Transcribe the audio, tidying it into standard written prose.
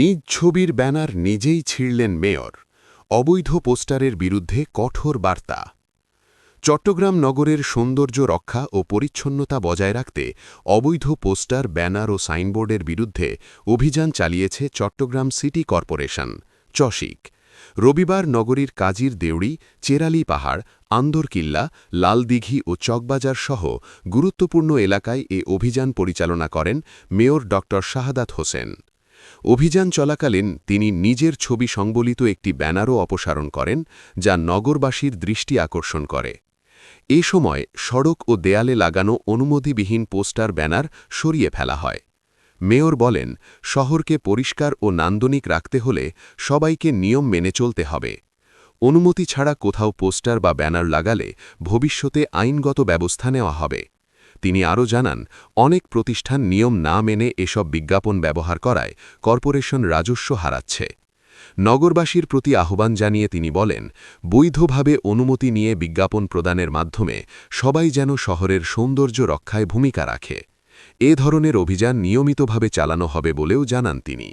নিজ ছবির ব্যানার নিজেই ছিঁড়লেন মেয়র। অবৈধ পোস্টারের বিরুদ্ধে কঠোর বার্তা। চট্টগ্রাম নগরের সৌন্দর্য রক্ষা ও পরিচ্ছন্নতা বজায় রাখতে অবৈধ পোস্টার, ব্যানার ও সাইনবোর্ডের বিরুদ্ধে অভিযান চালিয়েছে চট্টগ্রাম সিটি কর্পোরেশন চসিক। রবিবার নগরীর কাজীর দেউড়ি, চেরালি পাহাড়, আন্দরকিল্লা, লালদিঘি ও চকবাজার সহ গুরুত্বপূর্ণ এলাকায় এ অভিযান পরিচালনা করেন মেয়র ড শাহাদাত হোসেন। অভিযান চলাকালীন তিনি নিজের ছবি সংবলিত একটি ব্যানারও অপসারণ করেন, যা নগরবাসীর দৃষ্টি আকর্ষণ করে। এ সময় সড়ক ও দেয়ালে লাগানো অনুমতিবিহীন পোস্টার, ব্যানার সরিয়ে ফেলা হয়। মেয়র বলেন, শহরকে পরিষ্কার ও নান্দনিক রাখতে হলে সবাইকে নিয়ম মেনে চলতে হবে। অনুমতি ছাড়া কোথাও পোস্টার বা ব্যানার লাগালে ভবিষ্যতে আইনগত ব্যবস্থা নেওয়া হবে। তিনি আরও জানান, অনেক প্রতিষ্ঠান নিয়ম না মেনে এসব বিজ্ঞাপন ব্যবহার করায় কর্পোরেশন রাজস্ব হারাচ্ছে। নগরবাসীর প্রতি আহ্বান জানিয়ে তিনি বলেন, বৈধভাবে অনুমতি নিয়ে বিজ্ঞাপন প্রদানের মাধ্যমে সবাই যেন শহরের সৌন্দর্য রক্ষায় ভূমিকা রাখে। এ ধরনের অভিযান নিয়মিতভাবে চালানো হবে বলেও জানান তিনি।